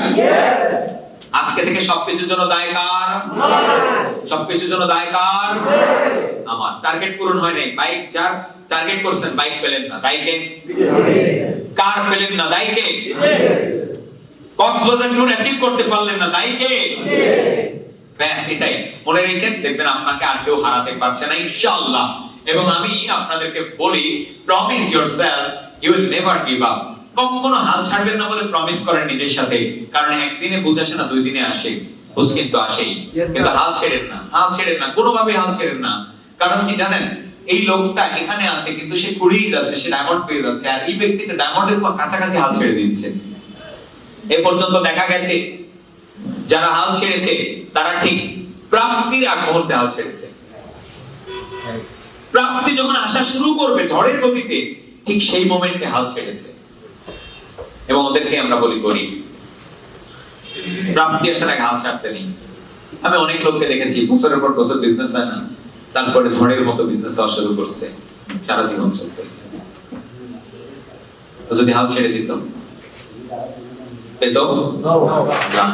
আজকে থেকে সবকিছুর জন্য দায় কার? সবকিছুর জন্য দায় কার? আমার। টার্গেট পূরণ হয় নাই, বাইক যার টার্গেট করছেন বাইক পেলেন না, দায় কে? কার পেলেন না, দায় কে? কক্সবাজার ট্যুর অ্যাচিভ করতে পারলেন না, দায় কে? ব্যাস এটাই মনে রেখেন, দেখবেন আপনাকে আর কেউ হারাতে পারছে না ইনশাআল্লাহ। এবং আমি আপনাদেরকে বলি, promise yourself you will never give up. কখনো হাল ছাড়বেন না বলে প্রমিস করেন নিজের সাথে, কারণ একদিনে বুঝ আসে না, 2 দিনে আসে, বুঝ কিন্তু আসেই। কিন্তু হাল ছেড়েন না, হাল ছেড়েন না, কোনোভাবেই হাল ছেড়েন না। কারণ কি জানেন, এই লোকটা এখানে আছে কিন্তু সে কুড়িয়ে যাচ্ছে, সে ডায়মন্ড পেয়ে যাচ্ছে, আর এই ব্যক্তিটা ডায়মন্ডের কাছাকাছি হাল ছেড়ে দিচ্ছে। এ পর্যন্ত দেখা গেছে যারা হাল ছেড়েছে তারা ঠিক প্রাপ্তির আগ মুহূর্তে হাল ছেড়েছে। প্রাপ্তি যখন আসা শুরু করবে ঝড়ের গতিতে, ঠিক সেই মোমেন্টে হাল ছেড়েছে। এবং ওদেরকে আমরা বলি গরিব। প্রাপ্তি আসার আগে হাল ছাড়তে নেই। আমি অনেক লোককে দেখেছি বছরের পর বছর বিজনেস হয় না, তারপরে ঝড়ের মতো বিজনেস হওয়া শুরু করছে, সারা জীবন চলতেছে। তো যদি হাল ছেড়ে দিত, পেত না।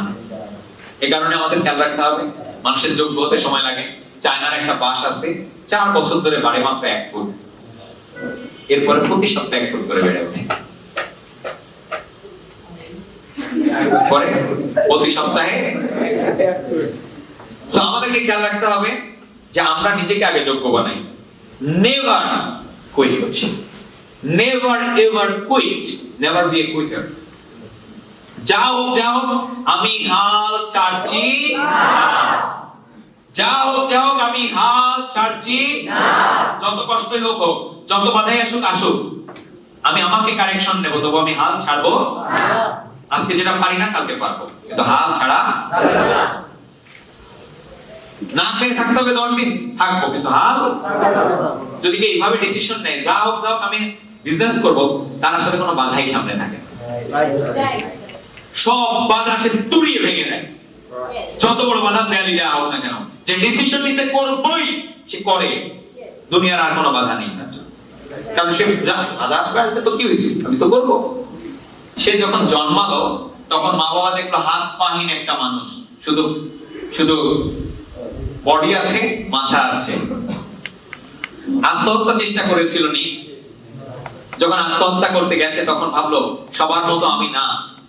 এই কারণে আমাদের খেয়াল রাখতে হবে, মানুষের যোগ্য হতে সময় লাগে। চায়নার একটা বাস আছে, 4 বছর ধরে বাড়ে মাত্র 1 ফুট, এরপরে প্রতি সপ্তাহে 1 ফুট করে বেড়ে ওঠে। পরে প্রতি সপ্তাহে। সো আমাদেরকে খেয়াল রাখতে হবে যে আমরা নিজেকে আগে যোগ্য বানাই। Never quit, never ever quit, never be a quitter. যাও যাও আমি হাল ছাড়ছি না, যাও যাও আমি হাল ছাড়ছি না। যত কষ্টই হোক, যত বাধাই আসুক আসুক, আমি আমাকে কারেকশন নেব, তবু আমি হাল ছাড়বো না। আজকে যেটা পারি না কালকে পারবো, কিন্তু হাল ছাড়া। না খেয়ে থাকতে হবে 10 দিন, থাকবো, কিন্তু হাল যদি কেউ এইভাবে ডিসিশন নেয় যা হোক যা হোক আমি বিজনেস করব, তার আসলে কোনো বাধাই সামনে থাকে না। সব বাধা সে তুড়িয়ে ভেঙে দেয়, যত বড় বাধা দেয়ালি দেওয়া হোক না কেন, যে ডিসিশন নিছে করবই সে করে, দুনিয়ার আর কোনো বাধা নেই তার জন্য। কারণ সে বাধা আসবে তো কি হয়েছে, আমি তো করবো। সে যখন জন্মালো তখন মা বাবা দেখলো হাত পাহীন একটা মানুষ, শুধু শুধু বডি আছে, মাথা আছে। আত্মহত্যা চেষ্টা করেছিল নি, যখন আত্মহত্যা করতে গেছে তখন ভাবলো সবার মতো আমি না,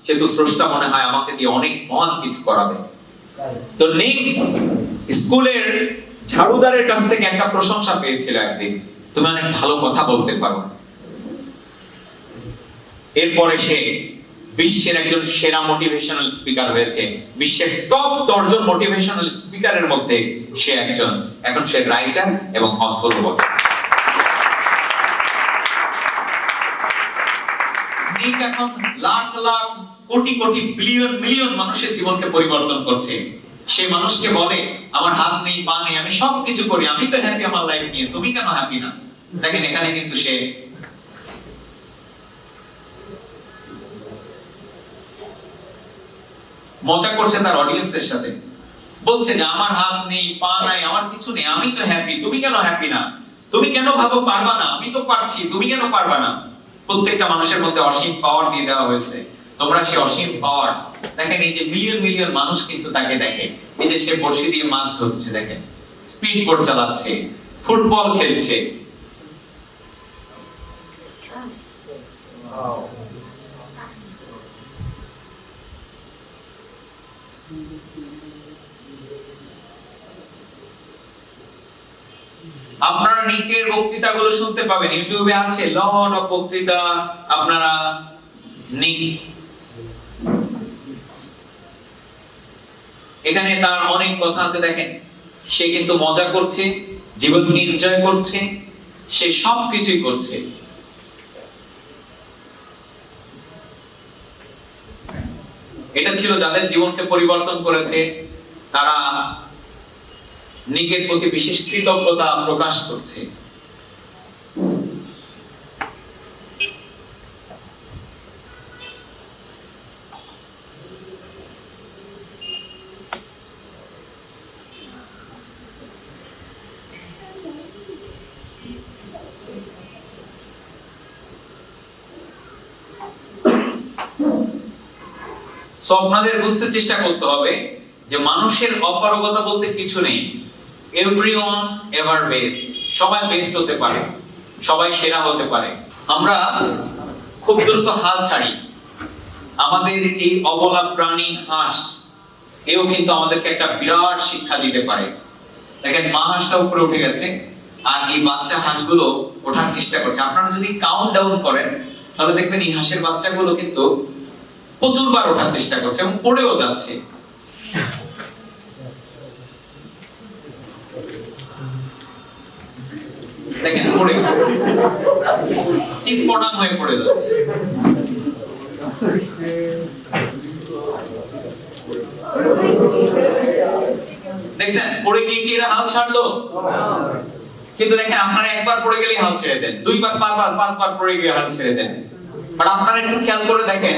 সে তো স্রষ্টা, মনে হয় আমাকে দিয়ে অনেক মহান কিছু করাবে। তো নিক স্কুলের ঝাড়ুদারের কাছ থেকে একটা প্রশংসা পেয়েছিল একদিন, তুমি অনেক ভালো কথা বলতে পারো। এরপরে সে বিশ্বের একজন সেরা মোটিভেশনাল স্পিকার হয়েছে, বিশ্বের টপ 10 জন মোটিভেশনাল স্পিকারের মধ্যে সে একজন। এখন সে রাইটার এবং অথর বটে। নিক এখন লাখ লাখ কোটি কোটি বিলিয়ন মিলিয়ন মানুষের জীবনকে পরিবর্তন করছে। সে মানুষকে বলে আমার হাত নেই, পা নেই, আমি সবকিছু করি, আমি তো হ্যাপি আমার লাইফ নিয়ে, তুমি কেন হ্যাপি না? দেখেন এখানে কিন্তু সে মজা করছে তার অডিয়েন্সের সাথে, বলছে যে আমার হাত নেই, পা নাই, আমার কিছু নেই, আমি তো হ্যাপি, তুমি কেন হ্যাপি না? তুমি কেন ভাবো পারবা না? আমি তো পারছি, তুমি কেন পারবা না? প্রত্যেকটা মানুষের মধ্যে অসীম পাওয়ার দিয়ে দেওয়া হয়েছে, তোমরা সেই অসীম পাওয়ার দেখেন। এই যে মিলিয়ন মিলিয়ন মানুষ কিন্তু তাকে দেখে, এই যে সে বড়শি দিয়ে মাছ ধরছে, দেখেন স্পিড বোট চালাচ্ছে, ফুটবল খেলছে। আপনারা নিকের বক্তৃতাগুলো শুনতে পাবেন, ইউটিউবে আছে লট অফ বক্তৃতা। আপনারা নিক এখানে তার অনেক কথা আছে, দেখেন সে কিন্তু মজা করছে, জীবনকে এনজয় করছে, সে সবকিছুই করছে। এটা ছিল যাদের জীবনকে পরিবর্তন করেছে, তারা নিকের প্রতি বিশেষ কৃতজ্ঞতা প্রকাশ করছে। আপনাদের বুঝতে চেষ্টা করতে হবে যে মানুষের অপারগতা বলতে কিছু নেই। এভরিওয়ান এভার বেস্ট, সবাই বেস্ট হতে পারে, সবাই সেরা হতে পারে। আমরা খুব দ্রুত হাল ছাড়ি। আমাদের এই অবলা প্রাণী হাঁস, এও কিন্তু আমাদেরকে একটা বিরাট শিক্ষা দিতে পারে। দেখেন মা হাঁসটা উপরে উঠে গেছে, আর এই বাচ্চা হাঁসগুলো ওঠার চেষ্টা করছে। আপনারা যদি কাউন্ট ডাউন করেন তাহলে দেখবেন এই হাঁসের বাচ্চাগুলো কিন্তু প্রচুরবার ওঠার চেষ্টা করছে এবং পড়েও যাচ্ছে। দেখেন পড়ে চিৎপটাং হয়ে পড়ে যাচ্ছে। দেখছেন পড়ে গিয়ে কি এরা হাল ছাড়লো? কিন্তু দেখেন আপনারা একবার পড়ে গেলে হাল ছেড়ে দেন, দুইবার, পাঁচবার পড়ে গিয়ে হাল ছেড়ে দেন। বাট আপনারা একটু খেয়াল করে দেখেন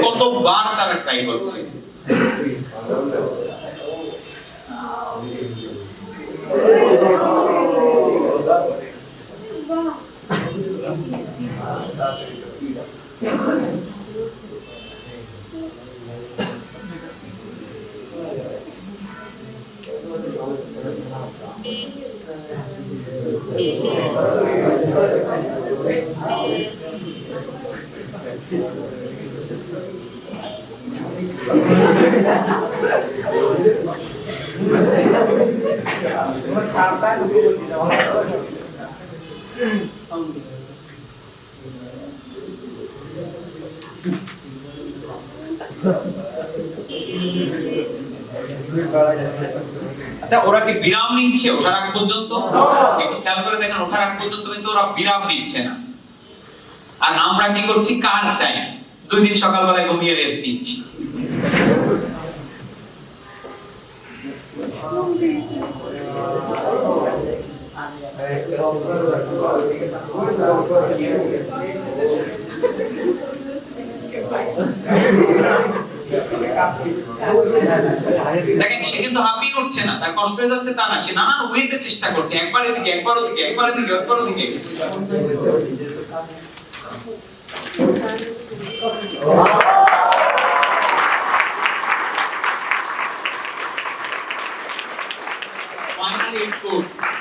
কতবার তারা ট্রাই করছে। আচ্ছা ওরা কি বিরাম নিচ্ছে ওঠার আগ পর্যন্ত? একটু খেয়াল করে দেখেন ওঠার আগ পর্যন্ত কিন্তু ওরা বিরাম নিচ্ছে না। আর আমরা কি করছি? কার চাই, 2 দিন সকালবেলায় ঘুমিয়ে রেস্ট নিচ্ছি। দেখেন সে কিন্তু হাঁপিয়ে উঠছে না, তার কষ্ট হয়ে যাচ্ছে তা না, সে নানান ওয়েতে চেষ্টা করছে, একবার এদিকে একবার ওদিকে একবার এদিকে একবার ওদিকে। Finally it could.